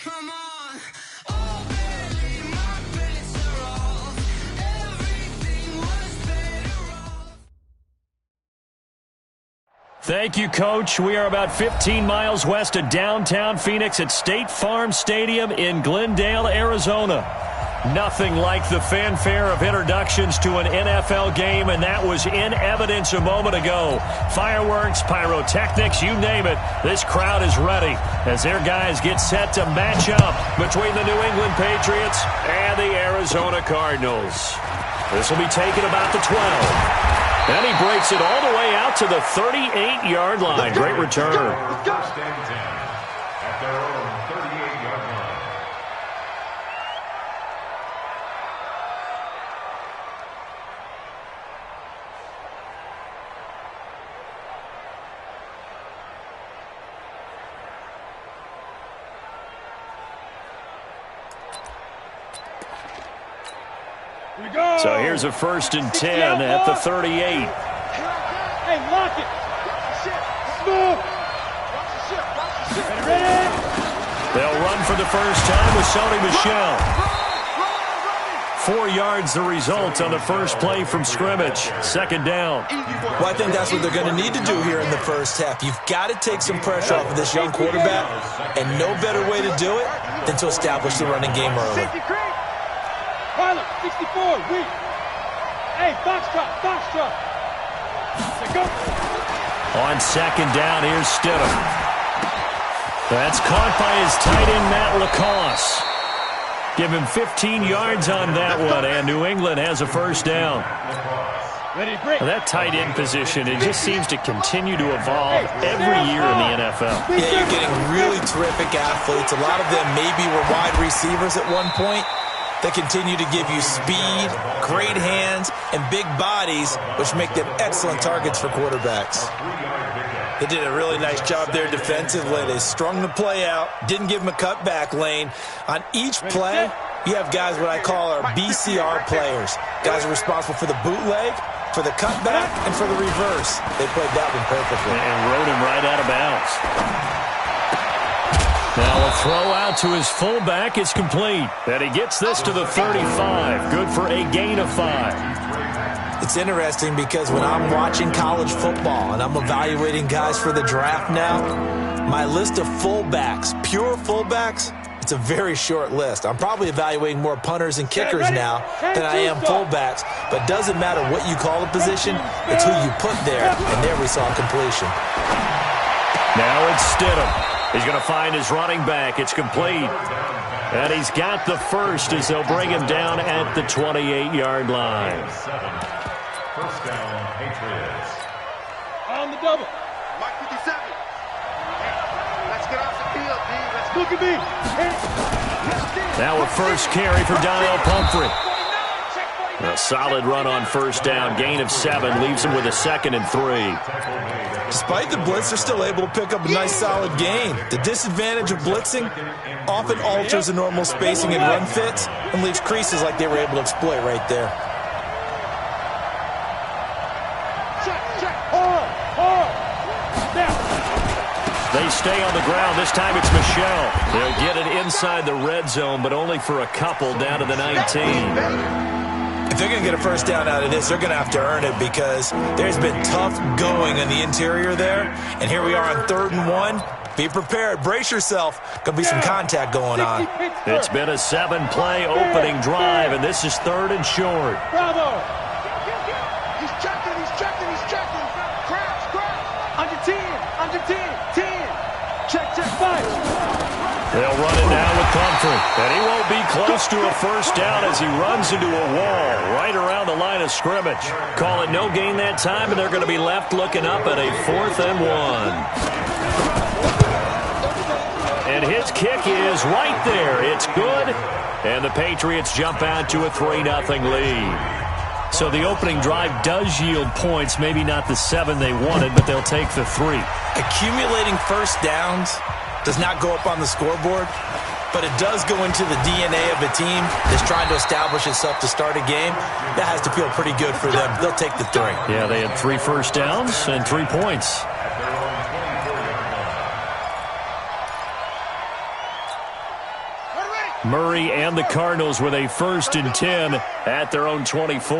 Come on. Oh, baby, my bets are off. Everything was better off. Thank you, Coach. We are about 15 miles west of downtown Phoenix at State Farm Stadium in Glendale, Arizona. Nothing like the fanfare of introductions to an NFL game, and that was in evidence a moment ago. Fireworks, pyrotechnics, you name it. This crowd is ready as their guys get set to match up between the New England Patriots and the Arizona Cardinals. This will be taken about the 12. And he breaks it all the way out to the 38-yard line. Great return. Let's go. First and 10 at their own 38-yard line. So here's a first and 10 at the 38. Hey, lock it. Move. Ready? They'll run for the first time with Sony Michel. 4 yards the result on the first play from scrimmage. Second down. Well, I think that's what they're going to need to do here in the first half. You've got to take some pressure off of this young quarterback, and no better way to do it than to establish the running game early. Pilot, 64, weak. Hey, foxtrot. Go. On second down, here's Stidham. That's caught by his tight end, Matt LaCosse. Give him 15 yards on that one, and New England has a first down. Ready to break. That tight end position, it just seems to continue to evolve every year in the NFL. Yeah, you're getting really terrific athletes. A lot of them maybe were wide receivers at one point. They continue to give you speed, great hands, and big bodies, which make them excellent targets for quarterbacks. They did a really nice job there defensively. They strung the play out, didn't give them a cutback lane. On each play, you have guys what I call our BCR players. Guys are responsible for the bootleg, for the cutback, and for the reverse. They played that one perfectly. And rode him right out of bounds. Now a throw out to his fullback is complete. And he gets this to the 35. Good for a gain of 5. It's interesting because when I'm watching college football and I'm evaluating guys for the draft now, my list of fullbacks, pure fullbacks, it's a very short list. I'm probably evaluating more punters and kickers now than I am fullbacks. But it doesn't matter what you call the position, it's who you put there. And there we saw completion. Now it's Stidham. He's going to find his running back. It's complete. And he's got the first as they'll bring him down at the 28-yard line. First down, Patriots. On the double. Mike 57. Let's get off the field, D. Let's Look at me. Now a first carry for Donnell Pumphrey. A solid run on first down. Gain of 7 leaves him with a 2nd and 3. Despite the blitz, they're still able to pick up a nice solid gain. The disadvantage of blitzing often alters the normal spacing and run fits and leaves creases like they were able to exploit right there. They stay on the ground. This time it's Michel. They'll get it inside the red zone, but only for a couple down to the 19. If they're going to get a first down out of this, they're going to have to earn it because there's been tough going in the interior there. And here we are on 3rd and 1. Be prepared. Brace yourself. Going to be some contact going on. It's been a 7-play opening drive, and this is 3rd and short. Bravo. He's checking. Crouch. Under 10. 10. Check, 5. They'll run it now with Pumphrey. And he won't be close to a first down as he runs into a wall right around the line of scrimmage. Call it no gain that time, and they're going to be left looking up at a 4th and 1. And his kick is right there. It's good. And the Patriots jump out to a 3-0 lead. So the opening drive does yield points, maybe not the 7 they wanted, but they'll take the 3. Accumulating first downs does not go up on the scoreboard, but it does go into the DNA of a team that's trying to establish itself to start a game. That has to feel pretty good for them. They'll take the 3. Yeah, they had 3 first downs and 3 points. Murray and the Cardinals with a 1st and 10 at their own 24.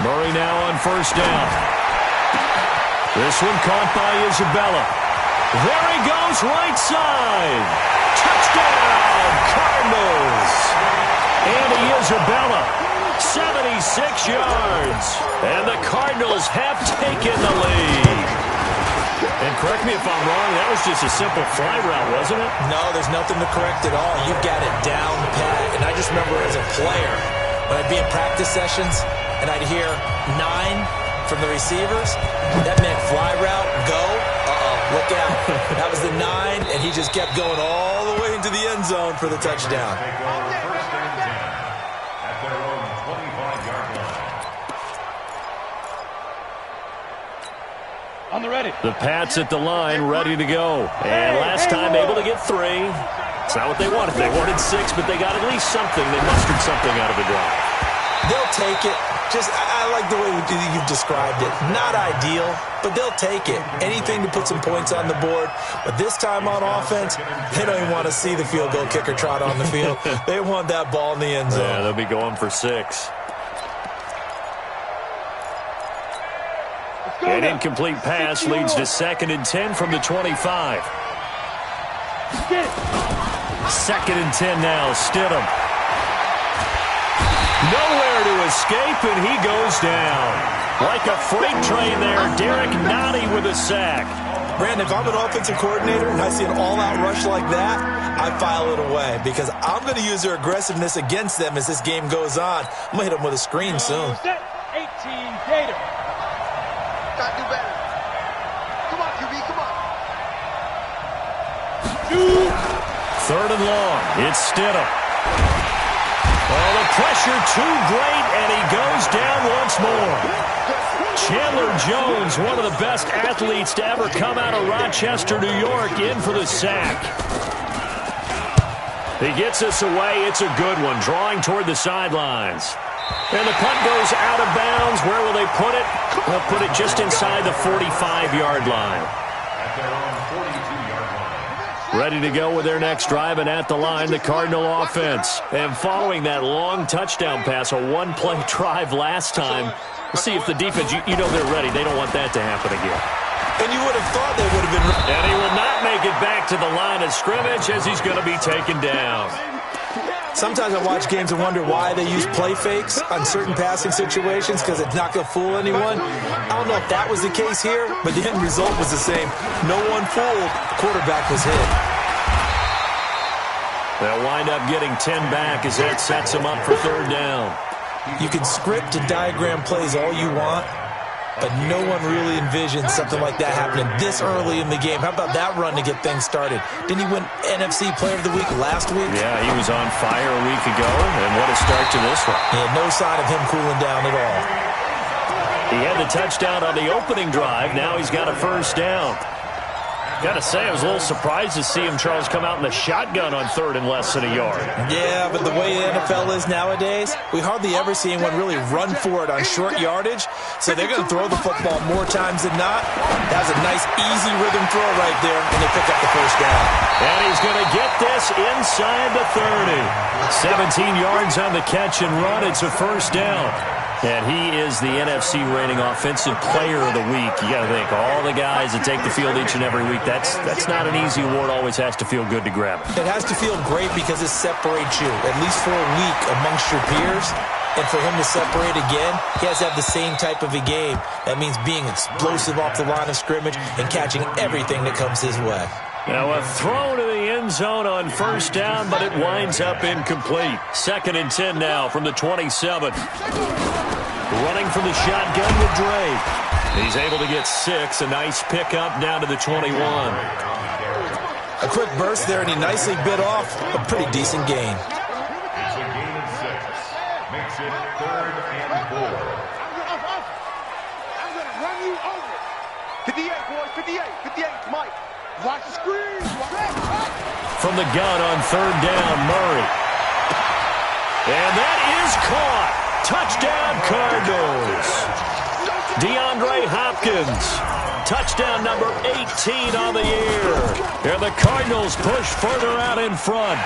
Murray now on 1st down. This one caught by Isabella. There he goes, right side. Touchdown, Cardinals. Andy Isabella, 76 yards. And the Cardinals have taken the lead. And correct me if I'm wrong, that was just a simple fly route, wasn't it? No, there's nothing to correct at all. You've got it down pat. And I just remember as a player, when I'd be in practice sessions and I'd hear 9 from the receivers, that meant fly route, go. Look out. That was the 9, and he just kept going all the way into the end zone for the touchdown. Take over 1st and 10 at their own 25-yard line. On the ready. The Pats at the line, ready to go. And last time able to get 3. It's not what they wanted. They wanted 6, but they got at least something. They mustered something out of the drive. They'll take it. I like the way you've described it. Not ideal, but they'll take it. Anything to put some points on the board. But this time on offense, they don't even want to see the field goal kicker trot on the field. They want that ball in the end zone. Yeah, they'll be going for 6. An incomplete pass leads to 2nd and 10 from the 25. 2nd and 10 now, Stidham. Nowhere to escape, and he goes down. Like a freight train there, Derek Nottie with a sack. Brandon, if I'm an offensive coordinator and I see an all-out rush like that, I file it away because I'm going to use their aggressiveness against them as this game goes on. I'm going to hit them with a screen soon. 18 Gator. Gotta do better. Come on, QB, come on. 3rd and long. It's Stidham. Oh, the pressure too great, and he goes down once more. Chandler Jones, one of the best athletes to ever come out of Rochester, New York, in for the sack. He gets us away. It's a good one, drawing toward the sidelines. And the punt goes out of bounds. Where will they put it? They'll put it just inside the 45-yard line. At their own 42-yard line. Ready to go with their next drive, and at the line, the Cardinal offense. And following that long touchdown pass, a one-play drive last time, we'll see if the defense, you know they're ready. They don't want that to happen again. And you would have thought they would have been ready. And he will not make it back to the line of scrimmage as he's going to be taken down. Sometimes I watch games and wonder why they use play fakes on certain passing situations because it's not going to fool anyone. I don't know if that was the case here, but the end result was the same. No one fooled. The quarterback was hit. They'll wind up getting 10 back as that sets them up for 3rd down. You can script and diagram plays all you want, but no one really envisioned something like that happening this early in the game. How about that run to get things started? Didn't he win NFC Player of the Week last week? Yeah, he was on fire a week ago, and what a start to this one. Yeah, no sign of him cooling down at all. He had the touchdown on the opening drive. Now he's got a 1st down. Got to say, I was a little surprised to see him, Charles, come out in the shotgun on 3rd and less than a yard. Yeah, but the way the NFL is nowadays, we hardly ever see anyone really run for it on short yardage. So they're going to throw the football more times than not. That was a nice, easy rhythm throw right there, and they pick up the 1st down. And he's going to get this inside the 30. 17 yards on the catch and run. It's a 1st down. And he is the NFC reigning offensive player of the week. You got to think, all the guys that take the field each and every week, that's not an easy award. Always has to feel good to grab it. It has to feel great because it separates you, at least for a week, amongst your peers. And for him to separate again, he has to have the same type of a game. That means being explosive off the line of scrimmage and catching everything that comes his way. Now a throw to the end zone on 1st down, but it winds up incomplete. 2nd and 10 now from the 27. Running from the shotgun with Drake. He's able to get 6. A nice pickup down to the 21. A quick burst there, and he nicely bit off a pretty decent gain. It's a gain of 6. Makes it 3rd and 4. I'm gonna run you over. 58, boys, 58, 58, Mike. Watch the screen. From the gun on 3rd down, Murray. And that is caught. Touchdown, Cardinals. DeAndre Hopkins touchdown number 18 on the year. And the Cardinals push further out in front.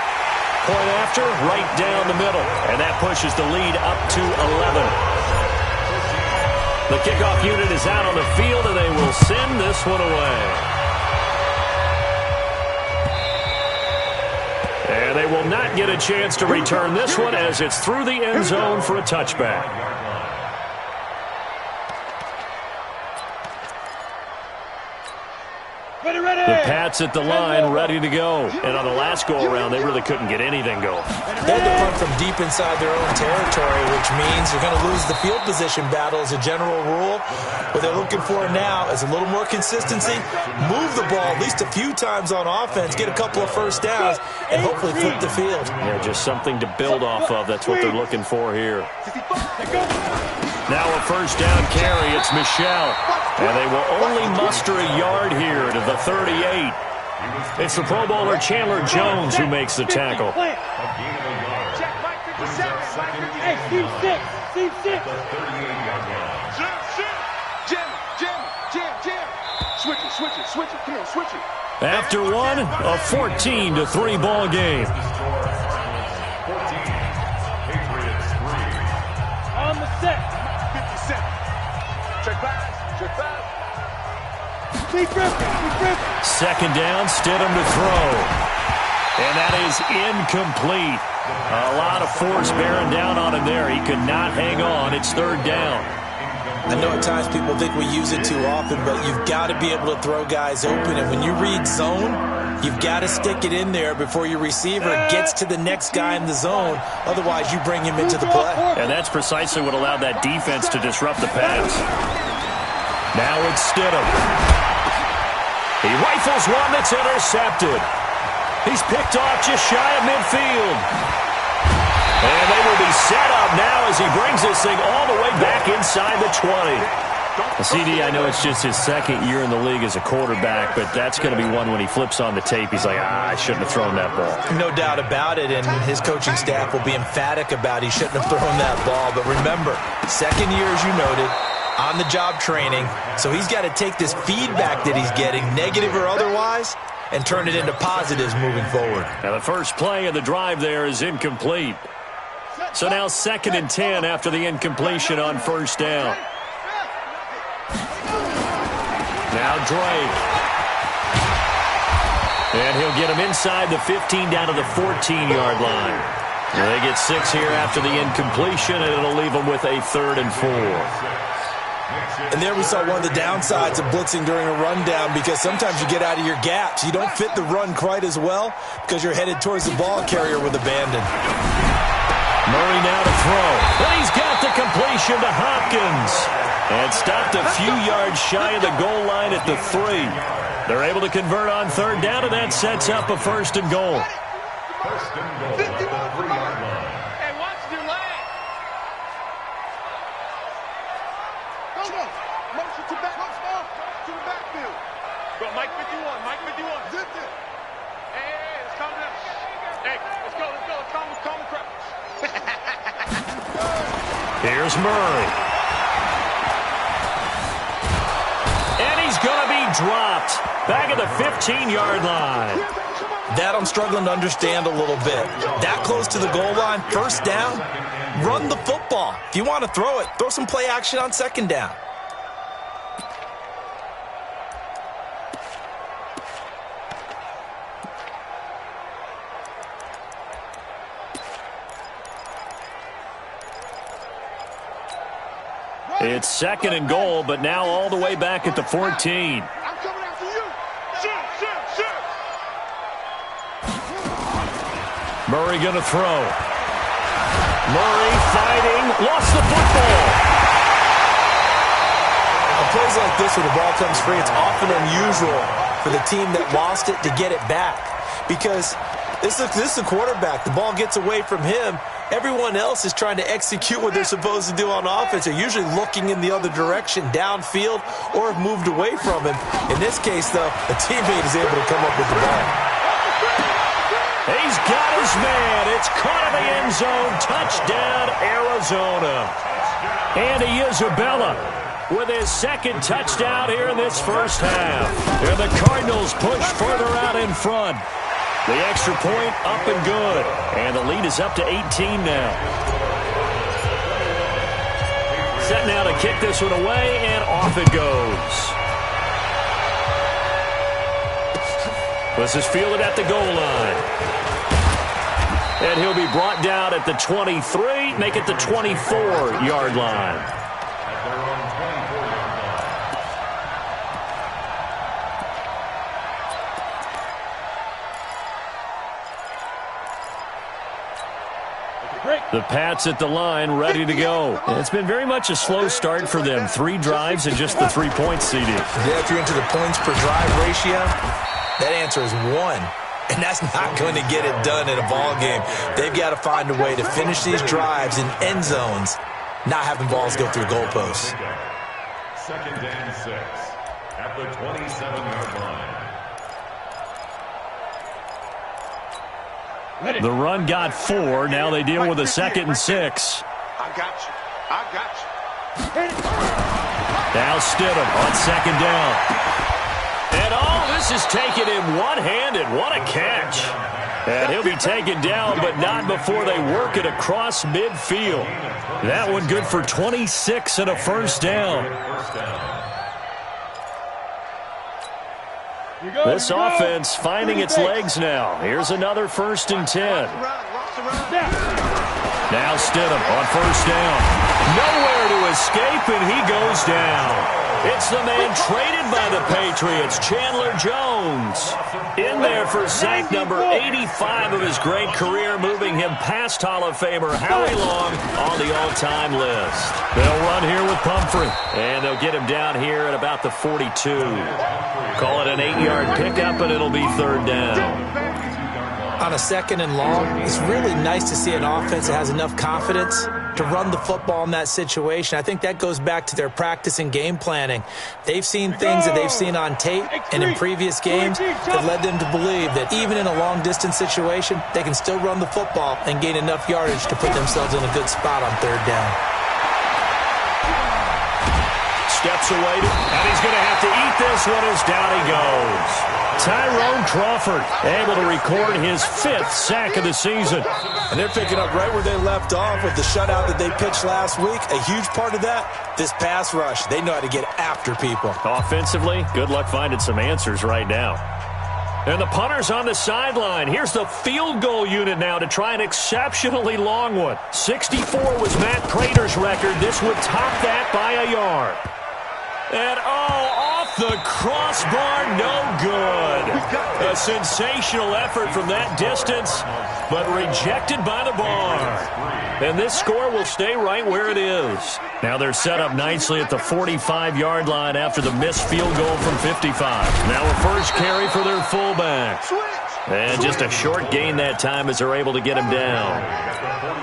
Point after, right down the middle. And that pushes the lead up to 11. The kickoff unit is out on the field, and they will send this one away. And they will not get a chance to return this one as it's through the end zone for a touchback. The Pats at the line, ready to go. And on the last go-around, they really couldn't get anything going. They had to run from deep inside their own territory, which means you're going to lose the field position battle as a general rule. What they're looking for now is a little more consistency, move the ball at least a few times on offense, get a couple of first downs, and hopefully flip the field. Yeah, just something to build off of. That's what they're looking for here. Now a first down carry. It's Michelle. And they will only muster a yard here to the 38. It's the Pro Bowler Chandler Jones who makes the tackle. Hey, Steve 6. Switch it. Come on, switch it. After one, a 14-3 ball game. On the set. 57. Check pass. Steve Griffin. Second down, Stidham to throw. And that is incomplete. A lot of force bearing down on him there. He could not hang on. It's third down. I know at times people think we use it too often, but you've got to be able to throw guys open. And when you read zone, you've got to stick it in there before your receiver gets to the next guy in the zone. Otherwise, you bring him into the play. And that's precisely what allowed that defense to disrupt the pass. Now it's Stidham. He rifles one that's intercepted. He's picked off just shy of midfield. And they will be set up now as he brings this thing all the way back inside the 20. CD, I know it's just his second year in the league as a quarterback, but that's going to be one when he flips on the tape, he's like, I shouldn't have thrown that ball. No doubt about it, and his coaching staff will be emphatic about he shouldn't have thrown that ball. But remember, second year, as you noted, on-the-job training, so he's got to take this feedback that he's getting, negative or otherwise, and turn it into positives moving forward. Now the first play of the drive there is incomplete. So now 2nd and 10 after the incompletion on first down. Now Drake. And he'll get him inside the 15 down to the 14-yard line. And they get 6 here after the incompletion, and it'll leave them with a 3rd and 4. And there we saw one of the downsides of blitzing during a rundown, because sometimes you get out of your gaps. You don't fit the run quite as well because you're headed towards the ball carrier with abandon. Murray now to throw. And he's got the completion to Hopkins. And stopped a few yards shy of the goal line at the 3. They're able to convert on third down, and that sets up a 1st and goal. First and goal at the 3-yard line. Hey, watch your leg. Go. Motion to back. To the backfield. Go, Mike 51. Zip it. Hey, let's calm down. Hey, let's go. Calm the crowd. Here's Murray. And he's going to be dropped. Back at the 15-yard line. That I'm struggling to understand a little bit. That close to the goal line, first down, run the football. If you want to throw it, throw some play action on second down. It's 2nd and goal, but now all the way back at the 14. I'm coming after you. Shoot. Murray going to throw. Murray fighting. Lost the football. On plays like this where the ball comes free, it's often unusual for the team that lost it to get it back. Because this is the quarterback. The ball gets away from him. Everyone else is trying to execute what they're supposed to do on offense. They're usually looking in the other direction, downfield, or have moved away from him. In this case, though, a teammate is able to come up with the ball. He's got his man. It's caught in the end zone. Touchdown, Arizona. Andy Isabella with his second touchdown here in this first half. And the Cardinals push further out in front. The extra point up and good. And the lead is up to 18 now. Set now to kick this one away, and off it goes. This is fielded at the goal line. And he'll be brought down at the 23, make it the 24-yard line. The Pats at the line, ready to go. And it's been very much a slow start for them. 3 drives and just the 3 points, CD. Yeah, if you're into the points per drive ratio, that answer is 1. And that's not going to get it done in a ball game. They've got to find a way to finish these drives in end zones, not having balls go through goalposts. 2nd and 6 at the 27-yard line. The run got 4. Now they deal with a 2nd and 6. I got you. I got you. Now Stidham on 2nd down. And this is taken in one-handed. What a catch. And he'll be taken down, but not before they work it across midfield. That one good for 26 and a first down. This offense finding its legs now. Here's another 1st and 10. Now Stidham on 1st down. Nowhere to escape, and he goes down. It's the man traded by the Patriots, Chandler Jones. In there for sack number 85 of his great career, moving him past Hall of Famer Howie Long on the all-time list. They'll run here with Pumphrey, and they'll get him down here at about the 42. Call it an 8-yard pickup, and it'll be 3rd down. On a 2nd and long, it's really nice to see an offense that has enough confidence to run the football in that situation. I think that goes back to their practice and game planning. They've seen things that they've seen on tape and in previous games that led them to believe that even in a long-distance situation, they can still run the football and gain enough yardage to put themselves in a good spot on 3rd down. Steps away, and he's going to have to eat this one as down he goes. Tyrone Crawford able to record his 5th sack of the season. And they're picking up right where they left off with the shutout that they pitched last week. A huge part of that, this pass rush. They know how to get after people. Offensively, good luck finding some answers right now. And the punter's on the sideline. Here's the field goal unit now to try an exceptionally long one. 64 was Matt Prater's record. This would top that by a yard. And, off the crossbar, no good. A sensational effort from that distance, but rejected by the bar. And this score will stay right where it is. Now they're set up nicely at the 45-yard line after the missed field goal from 55. Now a first carry for their fullback. And just a short gain that time as they're able to get him down.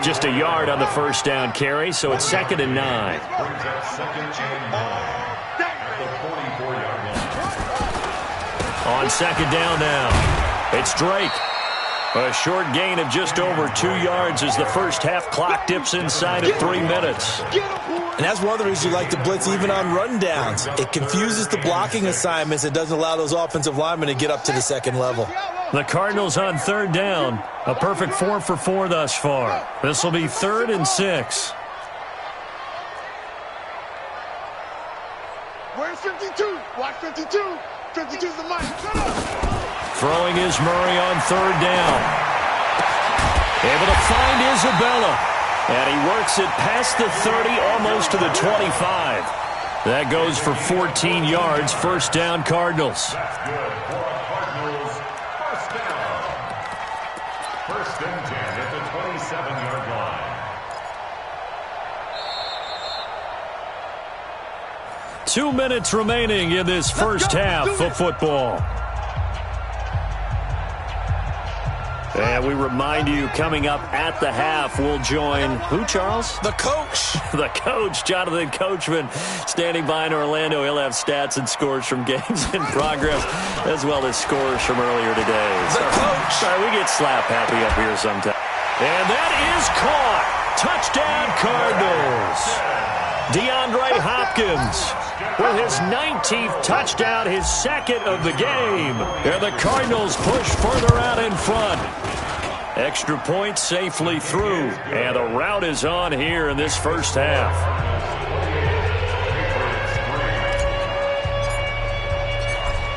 Just a yard on the first down carry, so it's 2nd and 9. On 2nd down now, it's Drake. A short gain of just over 2 yards as the first half clock dips inside of 3 minutes. And that's one of the reasons you like to blitz even on rundowns. It confuses the blocking assignments and doesn't allow those offensive linemen to get up to the 2nd level. The Cardinals on 3rd down. A perfect 4 for 4 thus far. This will be 3rd and 6. Where's 52? Watch 52. 52's the mic. Throwing is Murray on 3rd down. Able to find Isabella. And he works it past the 30, almost to the 25. That goes for 14 yards. First down, Cardinals. That's good for a Cardinals first down. 1st and 10 at the 27-yard line. 2 minutes remaining in this first half of football. And we remind you, coming up at the half, we'll join who, Charles? The coach. The coach, Jonathan Coachman, standing by in Orlando. He'll have stats and scores from games in progress, as well as scores from earlier today. The coach. Sorry, we get slap happy up here sometimes. And that is caught. Touchdown, Cardinals. DeAndre Hopkins with his 19th touchdown, his second of the game. And the Cardinals push further out in front. Extra point safely through. And the rout is on here in this first half.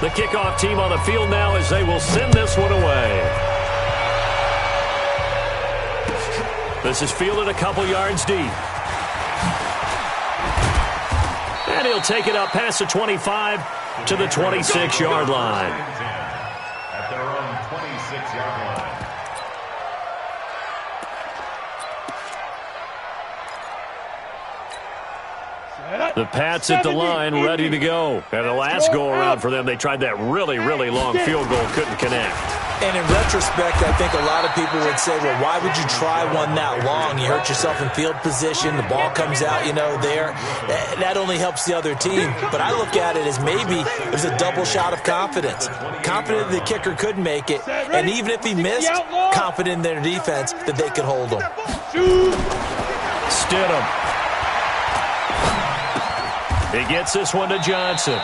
The kickoff team on the field now as they will send this one away. This is fielded a couple yards deep. And he'll take it up past the 25 to the 26-yard line. At their own 26-yard line. The Pats at the line, ready to go. And the last go-around for them, they tried that really, really long field goal, couldn't connect. And in retrospect, I think a lot of people would say, well, why would you try one that long? You hurt yourself in field position. The ball comes out, there. That only helps the other team. But I look at it as maybe it was a double shot of confidence. Confident the kicker could make it. And even if he missed, confident in their defense that they could hold him. Stidham. He gets this one to Johnson.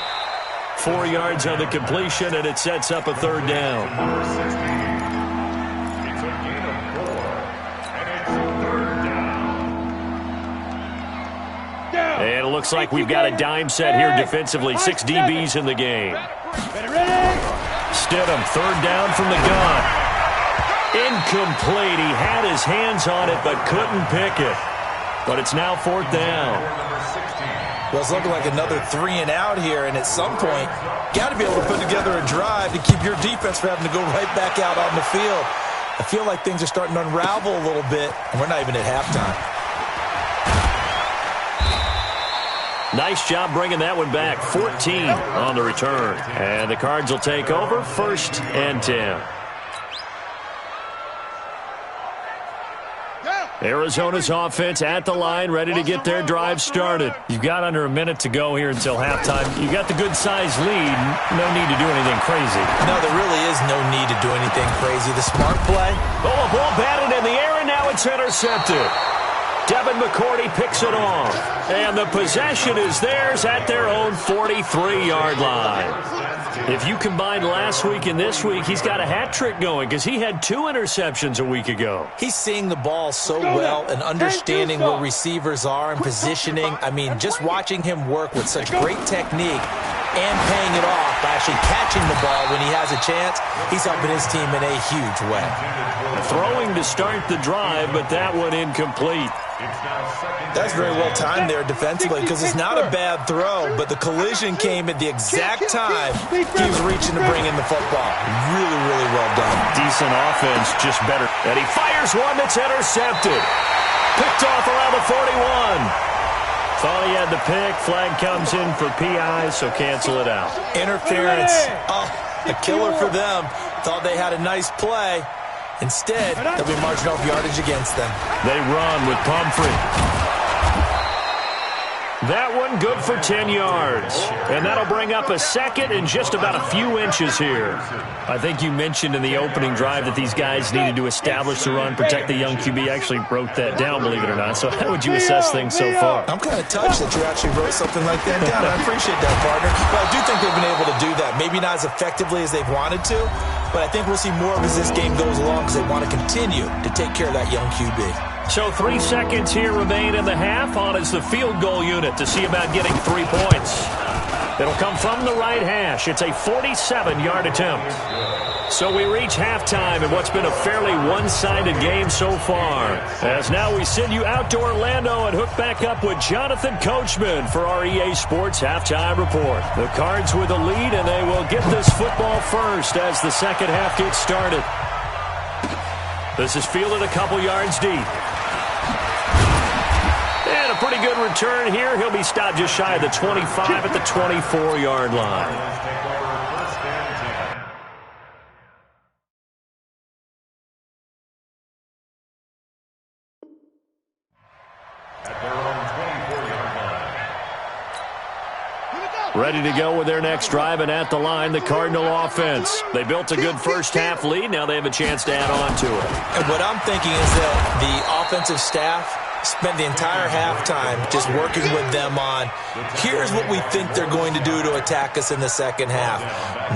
4 yards on the completion, and it sets up a third down. Number 16. It's a gain of 4, and it's third down. And it looks like we've got a dime set here defensively. 6 DBs in the game. Stidham, third down from the gun. Incomplete. He had his hands on it, but couldn't pick it. But it's now fourth down. Well, it's looking like another 3 and out here, and at some point, got to be able to put together a drive to keep your defense from having to go right back out on the field. I feel like things are starting to unravel a little bit, and we're not even at halftime. Nice job bringing that one back. 14 on the return. And the Cards will take over, 1st and 10. Arizona's offense at the line, ready to get their drive started. You've got under a minute to go here until halftime. You got the good-sized lead. No need to do anything crazy. No, there really is no need to do anything crazy. The smart play. Oh, a ball batted in the air, and now it's intercepted. Devin McCourty picks it off. And the possession is theirs at their own 43-yard line. If you combine last week and this week, he's got a hat trick going because he had 2 interceptions a week ago. He's seeing the ball so well and understanding where receivers are and positioning. I mean, just watching him work with such great technique and paying it off by actually catching the ball when he has a chance, he's helping his team in a huge way. Throwing to start the drive, but that one incomplete. That's very well timed there defensively because it's not a bad throw, but the collision came at the exact time he was reaching to bring in the football. Really, really well done. Decent offense, just better. And he fires one that's intercepted. Picked off around the 41. Thought he had the pick. Flag comes in for PI, so cancel it out. Interference. Oh, a killer for them. Thought they had a nice play. Instead, they'll be marching off yardage against them. They run with Pumphrey. That one good for 10 yards. And that'll bring up a second and just about a few inches here. I think you mentioned in the opening drive that these guys needed to establish the run, protect the young QB. Actually wrote that down, believe it or not. So how would you assess things so far? I'm kind of touched that you actually wrote something like that down. I appreciate that, partner. But I do think they've been able to do that. Maybe not as effectively as they've wanted to, but I think we'll see more of as this game goes along because they want to continue to take care of that young QB. So 3 seconds here remain in the half. On is the field goal unit to see about getting 3 points. It'll come from the right hash. It's a 47-yard attempt. So we reach halftime in what's been a fairly one-sided game so far. As now we send you out to Orlando and hook back up with Jonathan Coachman for our EA Sports Halftime Report. The Cards with the lead, and they will get this football first as the second half gets started. This is fielded a couple yards deep. And a pretty good return here. He'll be stopped just shy of the 25 at the 24-yard line. Ready to go with their next drive, and at the line, the Cardinal offense. They built a good first-half lead. Now they have a chance to add on to it. And what I'm thinking is that the offensive staff spent the entire halftime just working with them on, here's what we think they're going to do to attack us in the second half.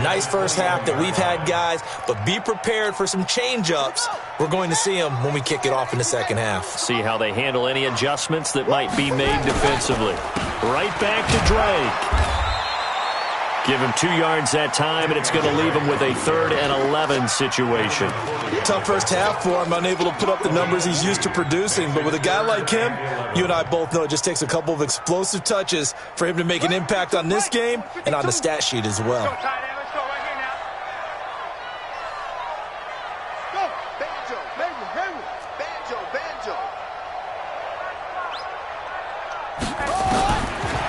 Nice first half that we've had, guys, but be prepared for some change-ups. We're going to see them when we kick it off in the second half. See how they handle any adjustments that might be made defensively. Right back to Drake. Give him 2 yards that time, and it's going to leave him with a 3rd and 11 situation. Tough first half for him, unable to put up the numbers he's used to producing. But with a guy like him, you and I both know it just takes a couple of explosive touches for him to make an impact on this game and on the stat sheet as well.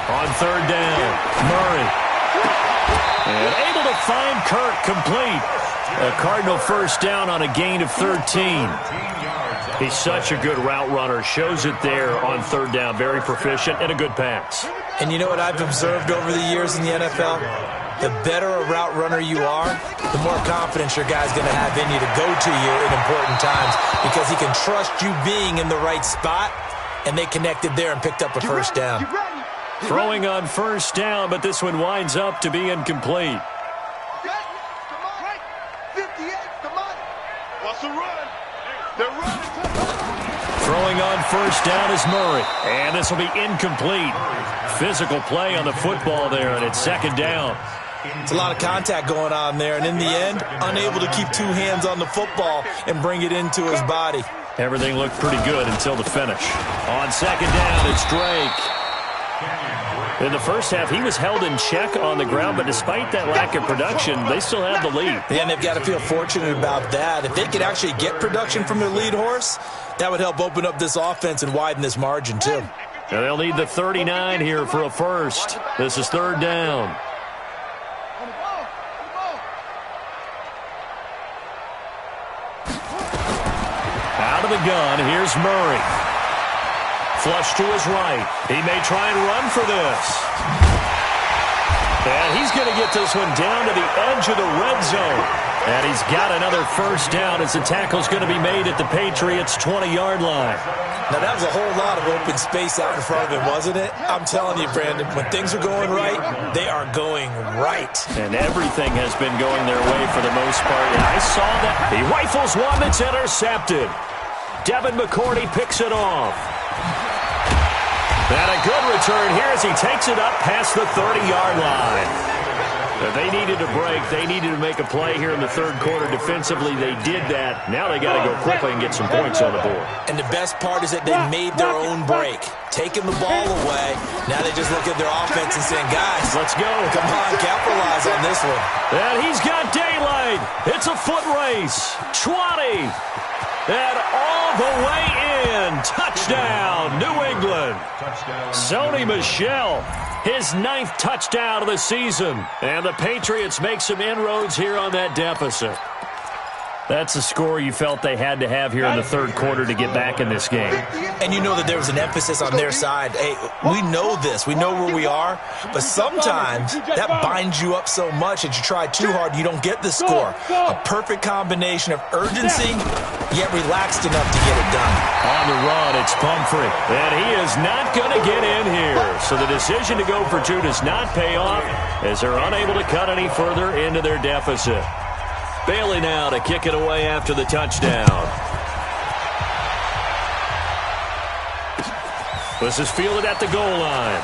On 3rd down, Murray. And able to find Kirk complete. A Cardinal first down on a gain of 13. He's such a good route runner. Shows it there on 3rd down. Very proficient and a good pass. And you know what I've observed over the years in the NFL? The better a route runner you are, the more confidence your guy's going to have in you to go to you in important times because he can trust you being in the right spot, and they connected there and picked up a first down. Throwing on 1st down, but this one winds up to be incomplete. Throwing on 1st down is Murray, and this will be incomplete. Physical play on the football there, and it's 2nd down. It's a lot of contact going on there, and in the end, unable to keep 2 hands on the football and bring it into his body. Everything looked pretty good until the finish. On 2nd down, it's Drake. In the first half, he was held in check on the ground, but despite that lack of production, they still have the lead. Yeah, and they've got to feel fortunate about that. If they could actually get production from their lead horse, that would help open up this offense and widen this margin, too. And they'll need the 39 here for a first. This is 3rd down. Out of the gun, here's Murray. Flush to his right. He may try and run for this. And he's going to get this one down to the edge of the red zone. And he's got another first down as the tackle's going to be made at the Patriots' 20-yard line. Now, that was a whole lot of open space out in front of him, wasn't it? I'm telling you, Brandon, when things are going right, they are going right. And everything has been going their way for the most part. And I saw that. He rifles one that's intercepted. Devin McCourty picks it off. And a good return here as he takes it up past the 30-yard line. They needed a break. They needed to make a play here in the 3rd quarter defensively. They did that. Now they got to go quickly and get some points on the board. And the best part is that they made their own break. Taking the ball away. Now they just look at their offense and saying, guys, let's go. Come on, capitalize on this one. And he's got daylight. It's a foot race. 20. And all the way in. Touchdown, New England. Sony Michel, his 9th touchdown of the season. And the Patriots make some inroads here on that deficit. That's a score you felt they had to have here in the 3rd quarter to get back in this game. And you know that there was an emphasis on their side. Hey, we know this. We know where we are. But sometimes that binds you up so much that you try too hard, you don't get the score. A perfect combination of urgency, yet relaxed enough to get it done. On the run, it's Pumphrey. And he is not going to get in here. So the decision to go for 2 does not pay off as they're unable to cut any further into their deficit. Bailey now to kick it away after the touchdown. This is fielded at the goal line.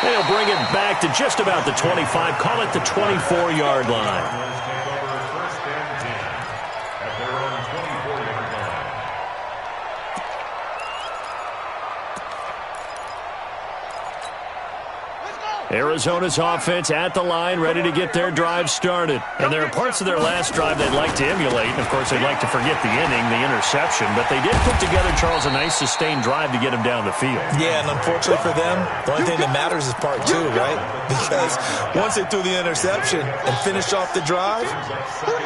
They'll bring it back to just about the 25. Call it the 24-yard line. Arizona's offense at the line, ready to get their drive started. And there are parts of their last drive they'd like to emulate. And, of course, they'd like to forget the inning, the interception. But they did put together, Charles, a nice sustained drive to get him down the field. Yeah, and unfortunately for them, the only thing that matters is part 2, right? Because once they threw the interception and finished off the drive,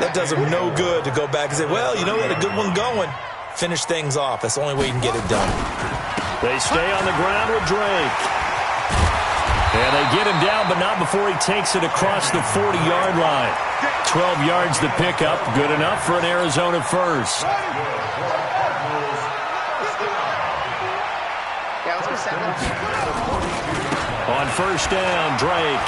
that does them no good to go back and say, well, you know, we had a good one going. Finish things off. That's the only way you can get it done. They stay on the ground with Drake. And they get him down, but not before he takes it across the 40-yard line. 12 yards to pick up. Good enough for an Arizona first. On first down, Drake.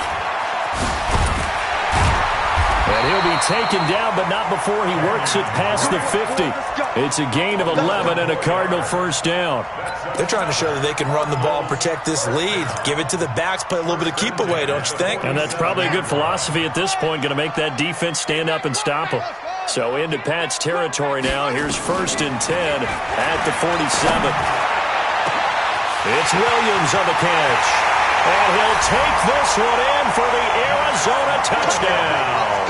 And he'll be taken down, but not before he works it past the 50. It's a gain of 11 and a Cardinal first down. They're trying to show that they can run the ball and protect this lead. Give it to the backs, play a little bit of keep away, don't you think? And that's probably a good philosophy at this point, going to make that defense stand up and stop them. So into Pat's territory now. Here's first and 10 at the 47. It's Williams on the catch. And he'll take this one in for the Arizona touchdown.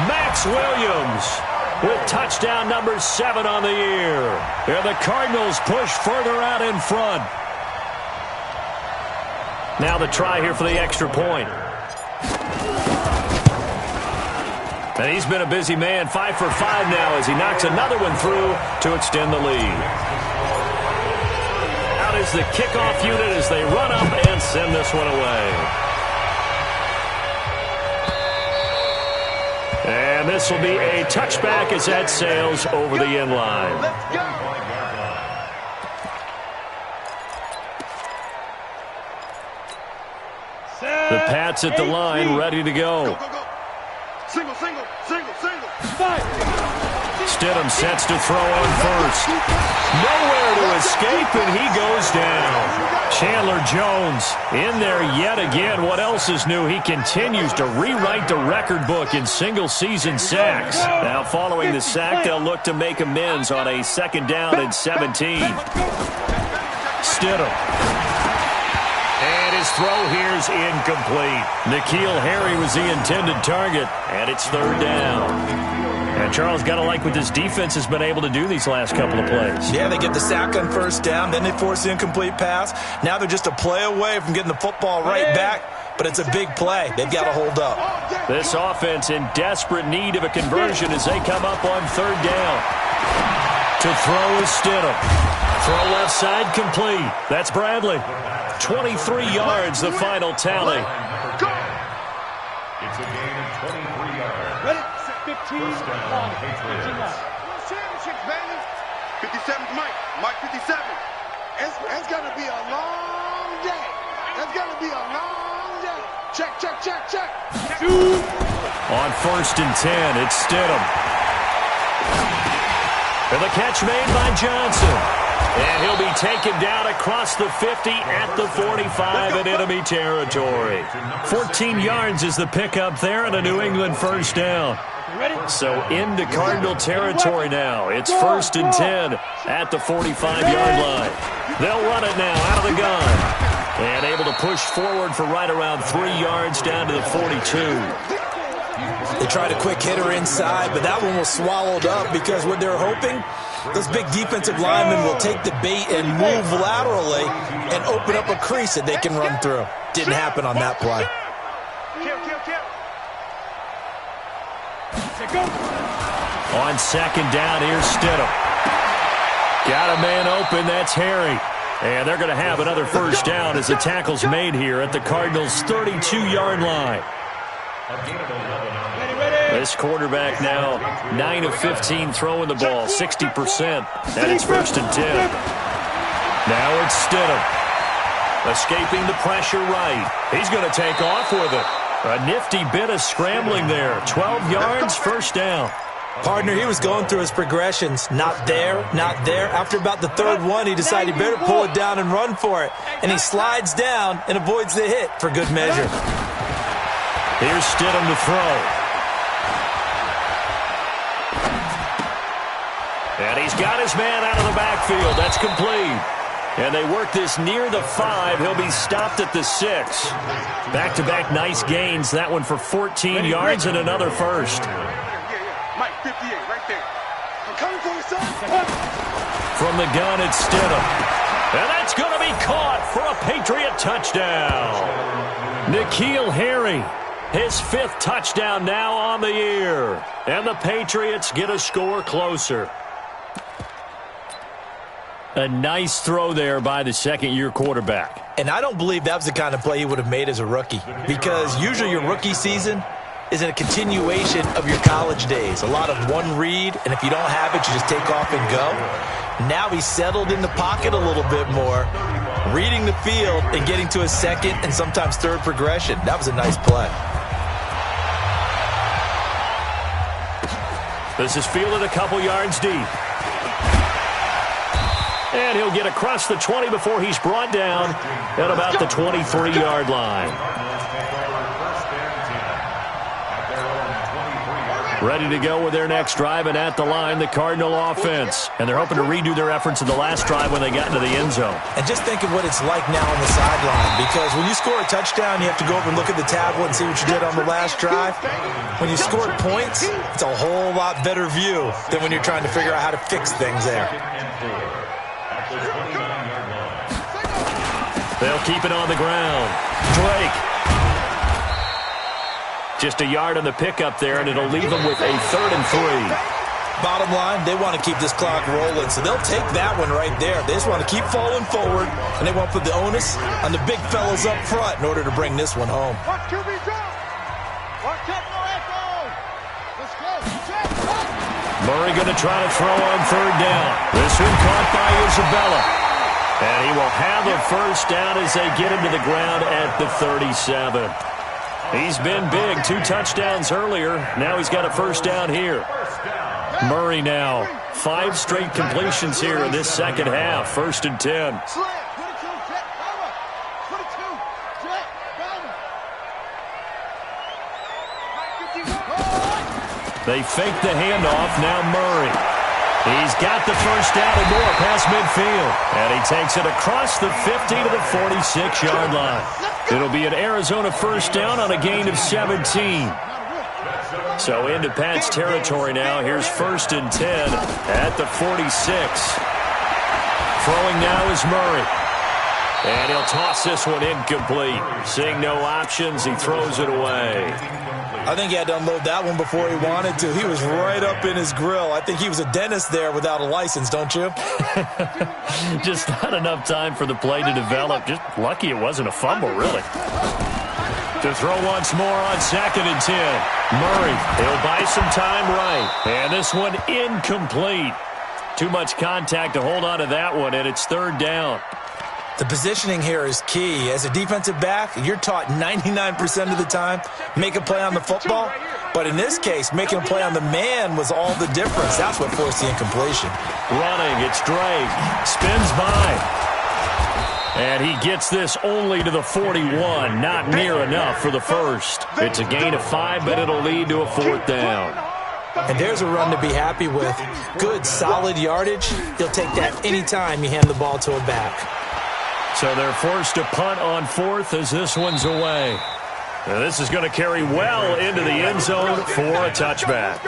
Max Williams with touchdown number 7 on the year. And the Cardinals push further out in front. Now the try here for the extra point. And he's been a busy man, 5 for 5 now as he knocks another one through to extend the lead. Out is the kickoff unit as they run up and send this one away. And this will be a touchback as that sails over the end line. The Pats at the line, ready to go. Single. Stidham sets to throw on first. Nowhere to escape, and he goes down. Chandler Jones in there yet again. What else is new? He continues to rewrite the record book in single-season sacks. Now, following the sack, they'll look to make amends on a second down and 17. Stidham. And his throw here's incomplete. N'Keal Harry was the intended target, and it's third down. And Charles, got to like what this defense has been able to do these last couple of plays. Yeah, they get the sack on first down, then they force the incomplete pass. Now they're just a play away from getting the football right back, but it's a big play. They've got to hold up. This offense in desperate need of a conversion as they come up on third down. To throw is Stidham. Throw left side complete. That's Bradley. 23 yards, the final tally. It's a gain of 23 yards. Ready? 15 First down, Patriots. Championships, baby. 57's Mike. Mike 57. It's going to be a long day. It's going to be a long day. Check. On first and 10, it's Stidham. And the catch made by Johnson. And he'll be taken down across the 50 at the 45 in enemy territory. 14 yards is the pickup there and a New England first down. So into Cardinal territory now. It's first and 10 at the 45-yard line. They'll run it now out of the gun. And able to push forward for right around 3 yards down to the 42. They tried a quick hitter inside, but that one was swallowed up because what they're hoping, those big defensive linemen will take the bait and move laterally and open up a crease that they can run through. Didn't happen on that play. On second down, here's Stidham. Got a man open, that's Harry. And they're going to have another first down as the tackle's made here at the Cardinals' 32-yard line. This quarterback now 9 of 15 throwing the ball, 60%. And it's first and 10. Now it's Stidham. Escaping the pressure right. He's going to take off with it. A nifty bit of scrambling there. 12 yards, first down. Partner, he was going through his progressions. Not there, not there. After about the third one, he decided he better pull it down and run for it. And he slides down and avoids the hit for good measure. Here's Stidham to throw. And he's got his man out of the backfield. That's complete. And they work this near the 5. He'll be stopped at the 6. Back-to-back nice gains. That one for 14 yards and another first. Mike 58 right there. I'm coming for you, son. From the gun, it's Stidham. And that's going to be caught for a Patriot touchdown. N'Keal Harry, his 5th touchdown now on the year. And the Patriots get a score closer. A nice throw there by the second-year quarterback. And I don't believe that was the kind of play he would have made as a rookie, because usually your rookie season is a continuation of your college days. A lot of one read, and if you don't have it, you just take off and go. Now he's settled in the pocket a little bit more. reading the field and getting to a second and sometimes third progression. That was a nice play. This is fielded a couple yards deep. And he'll get across the 20 before he's brought down at about the 23-yard line. Ready to go with their next drive, and at the line, the Cardinal offense. And they're hoping to redo their efforts in the last drive when they got into the end zone. And just think of what it's like now on the sideline, because when you score a touchdown, you have to go over and look at the tablet and see what you did on the last drive. When you score points, it's a whole lot better view than when you're trying to figure out how to fix things there. They'll keep it on the ground. Drake. Just a yard on the pickup there, and it'll leave them with a 3rd and 3. Bottom line, they want to keep this clock rolling, so they'll take that one right there. They just want to keep falling forward, and they want to put the onus on the big fellas up front in order to bring this one home. Murray going to try to throw on 3rd down. This one caught by Isabella. And he will have a first down as they get him to the ground at the 37. He's been big. 2 touchdowns earlier. Now he's got a first down here. Murray now. 5 straight completions here in this second half. 1st and 10. They fake the handoff. Now Murray. He's got the first down and more past midfield. And he takes it across the 50 to the 46-yard line. It'll be an Arizona first down on a gain of 17. So into Pat's territory now. Here's 1st and 10 at the 46. Throwing now is Murray. And he'll toss this one incomplete. Seeing no options, he throws it away. I think he had to unload that one before he wanted to. He was right up in his grill. I think he was a dentist there without a license, don't you? Just not enough time for the play to develop. Just lucky it wasn't a fumble, really. To throw once more on 2nd and 10. Murray, he'll buy some time right. And this one incomplete. Too much contact to hold on to that one, and it's 3rd down. The positioning here is key. As a defensive back, you're taught 99% of the time, make a play on the football. But in this case, making a play on the man was all the difference. That's what forced the incompletion. Running, it's Drake. Spins by. And he gets this only to the 41. Not near enough for the first. It's a gain of 5, but it'll lead to a 4th down. And there's a run to be happy with. Good, solid yardage. You'll take that any time you hand the ball to a back. So they're forced to punt on 4th as this one's away. Now this is going to carry well into the end zone for a touchback.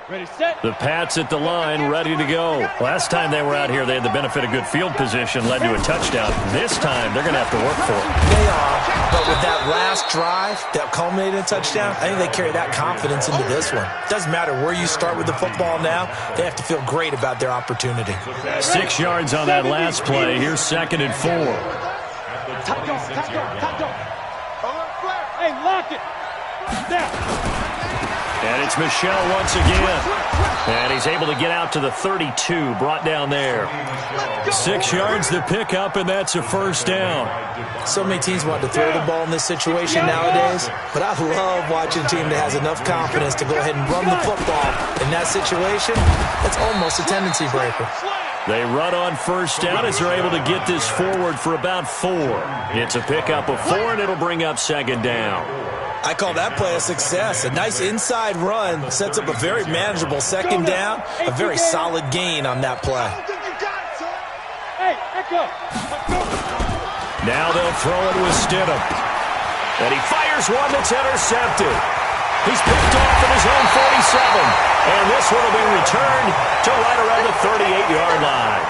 Ready, set. The Pats at the line, ready to go. Last time they were out here, they had the benefit of good field position, led to a touchdown. This time, they're going to have to work for it. They are, but with that last drive that culminated in a touchdown, I think they carry that confidence into this one. Doesn't matter where you start with the football now, they have to feel great about their opportunity. 6 yards on that last play. Here's 2nd and 4. Top dog. Hey, lock it. Now. And it's Michelle once again. And he's able to get out to the 32, brought down there. 6 yards the pickup, and that's a first down. So many teams want to throw the ball in this situation nowadays, but I love watching a team that has enough confidence to go ahead and run the football. In that situation, it's almost a tendency breaker. They run on first down as they're able to get this forward for about 4. It's a pickup of 4, and it'll bring up 2nd down. I call that play a success. A nice inside run sets up a very manageable 2nd down, a very solid gain on that play. Hey, echo. Now they'll throw it with Stidham. And he fires one that's intercepted. He's picked off at his own 47. And this one will be returned to right around the 38-yard line.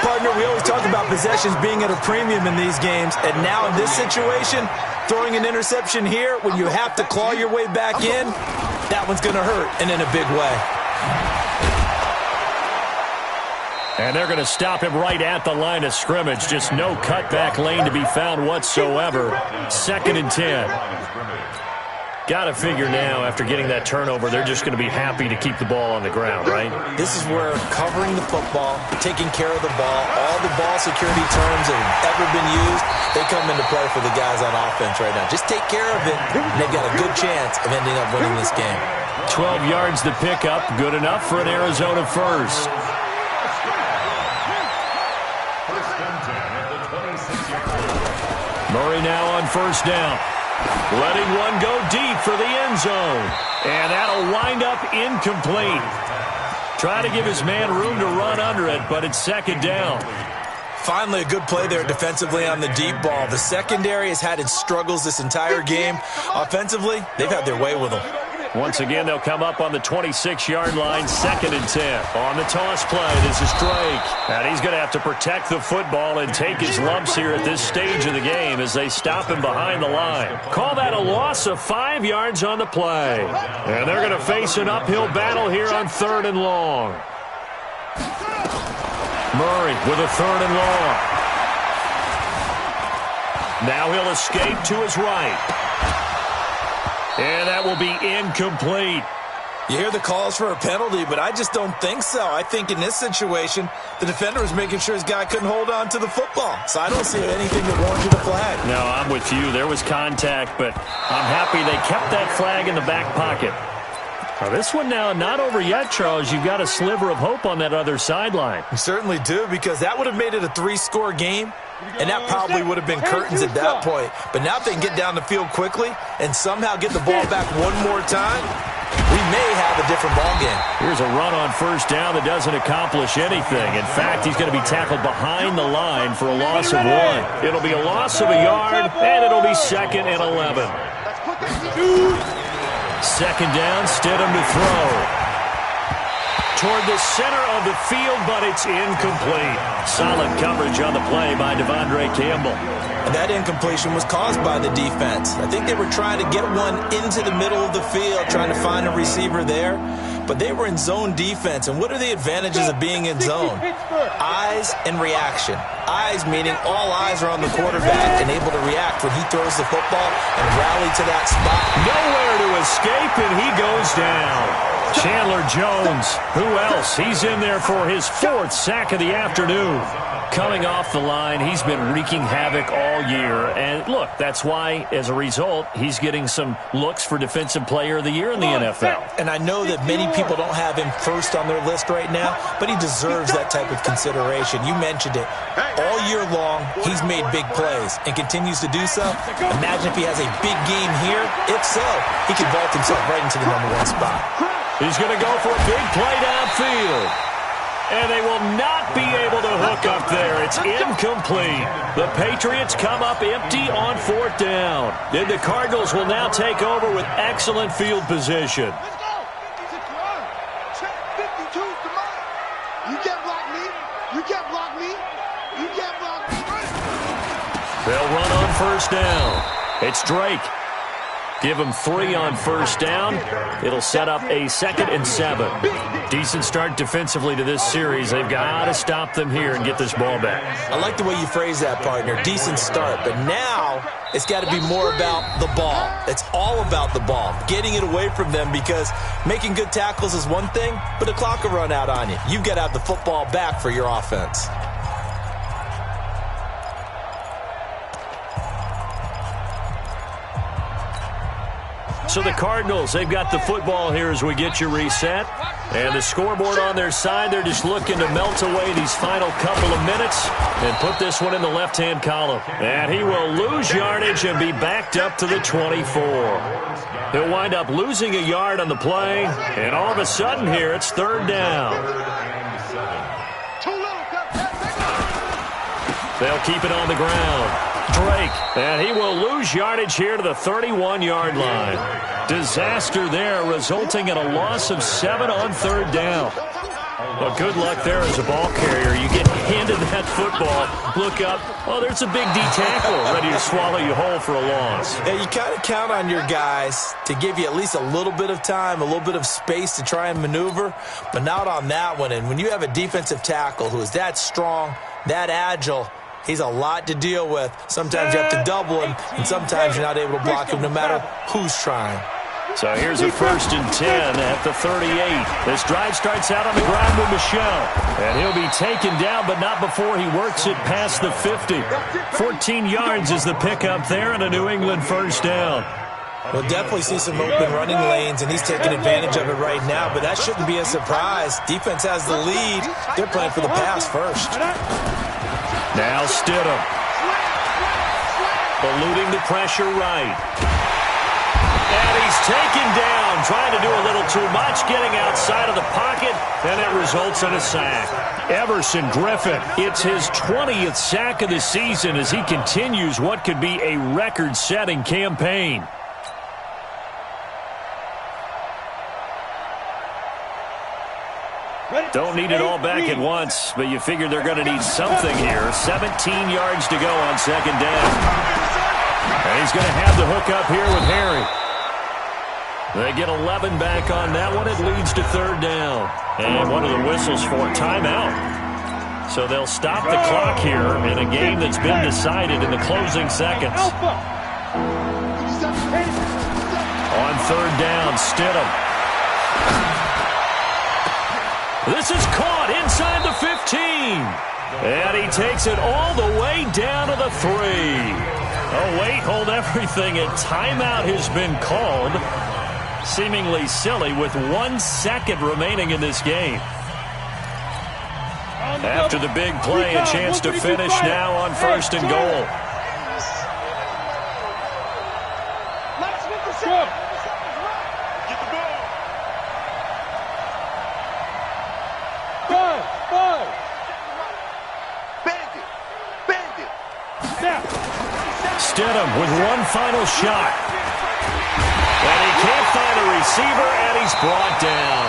Partner, we always talk about possessions being at a premium in these games. And now in this situation, throwing an interception here when you have to claw your way back in, that one's going to hurt, and in a big way. And they're going to stop him right at the line of scrimmage. Just no cutback lane to be found whatsoever. 2nd and 10. Got to figure now, after getting that turnover, they're just going to be happy to keep the ball on the ground, right? This is where covering the football, taking care of the ball, all the ball security terms that have ever been used, they come into play for the guys on offense right now. Just take care of it, and they've got a good chance of ending up winning this game. 12 yards to pick up, good enough for an Arizona first. Murray now on first down. Letting one go deep for the end zone. And that'll wind up incomplete. Trying to give his man room to run under it, but it's second down. Finally, a good play there defensively on the deep ball. The secondary has had its struggles this entire game. Offensively, they've had their way with them. Once again, they'll come up on the 26-yard line, 2nd and 10. On the toss play, this is Drake. And he's going to have to protect the football and take his lumps here at this stage of the game as they stop him behind the line. Call that a loss of 5 yards on the play. And they're going to face an uphill battle here on 3rd and long. Murray with a 3rd and long. Now he'll escape to his right. And that will be incomplete. You hear the calls for a penalty, but I just don't think so. I think in this situation, the defender was making sure his guy couldn't hold on to the football. So I don't see anything that warranted a flag. No, I'm with you. There was contact, but I'm happy they kept that flag in the back pocket. Now, this one now not over yet, Charles. You've got a sliver of hope on that other sideline. You certainly do, because that would have made it a 3-score game. And that probably would have been curtains at that point. But now if they can get down the field quickly and somehow get the ball back one more time, we may have a different ball game. Here's a run on first down that doesn't accomplish anything. In fact, he's going to be tackled behind the line for a loss of 1. It'll be a loss of a yard, and it'll be 2nd and 11. 2nd down, Stidham to throw. Toward the center of the field, but it's incomplete. Solid coverage on the play by Devondre Campbell. And that incompletion was caused by the defense. I think they were trying to get one into the middle of the field, trying to find a receiver there. But they were in zone defense. And what are the advantages of being in zone? Eyes and reaction. Eyes meaning all eyes are on the quarterback and able to react when he throws the football and rally to that spot. Nowhere to escape, and he goes down. Chandler Jones, who else? He's in there for his 4th sack of the afternoon. Coming off the line, he's been wreaking havoc all year. And look, that's why, as a result, he's getting some looks for Defensive Player of the Year in the NFL. And I know that many people don't have him first on their list right now, but he deserves that type of consideration. You mentioned it. All year long, he's made big plays and continues to do so. Imagine if he has a big game here. If so, he could vault himself right into the #1 spot. He's going to go for a big play downfield. And they will not be able to hook up there. It's incomplete. The Patriots come up empty on 4th down. Then the Cardinals will now take over with excellent field position. Let's go. Check 52 is the mark. You can't block me. You can't block me. You can't block me. They'll run on first down. It's Drake. Give him 3 on first down. It'll set up a 2nd and 7. Decent start defensively to this series. They've got to stop them here and get this ball back. I like the way you phrase that, partner. Decent start. But now it's got to be more about the ball. It's all about the ball. Getting it away from them, because making good tackles is one thing, but the clock will run out on you. You've got to have the football back for your offense. So the Cardinals, they've got the football here as we get you reset. And the scoreboard on their side, they're just looking to melt away these final couple of minutes and put this one in the left-hand column. And he will lose yardage and be backed up to the 24. He'll wind up losing a yard on the play. And all of a sudden here, it's 3rd down. They'll keep it on the ground. Drake, and he will lose yardage here to the 31-yard line. Disaster there, resulting in a loss of 7 on 3rd down. Well, good luck there as a ball carrier. You get handed that football, look up, oh, there's a big D tackle ready to swallow you whole for a loss. Yeah, you kind of count on your guys to give you at least a little bit of time, a little bit of space to try and maneuver, but not on that one. And when you have a defensive tackle who is that strong, that agile, he's a lot to deal with. Sometimes you have to double him, and sometimes you're not able to block him no matter who's trying. So here's a 1st and 10 at the 38. This drive starts out on the ground with Michel. And he'll be taken down, but not before he works it past the 50. 14 yards is the pickup there and a New England 1st down. We'll definitely see some open running lanes, and he's taking advantage of it right now, but that shouldn't be a surprise. Defense has the lead. They're playing for the pass first. Now Stidham. Eluding the pressure right. And he's taken down, trying to do a little too much, getting outside of the pocket, and it results in a sack. Everson Griffin, it's his 20th sack of the season as he continues what could be a record-setting campaign. Don't need it all back at once, but you figure they're going to need something here. 17 yards to go on 2nd down. And he's going to have the hook up here with Harry. They get 11 back on that one. It leads to 3rd down. And one of the whistles for timeout. So they'll stop the clock here in a game that's been decided in the closing seconds. On 3rd down, Stidham. This is caught inside the 15. And he takes it all the way down to the 3. Oh, wait, hold everything. A timeout has been called. Seemingly silly with 1 second remaining in this game. After the big play, a chance to finish now on 1st and goal. Get the ball. Bend it. Stidham with one final shot. And he can't find a receiver, and he's brought down.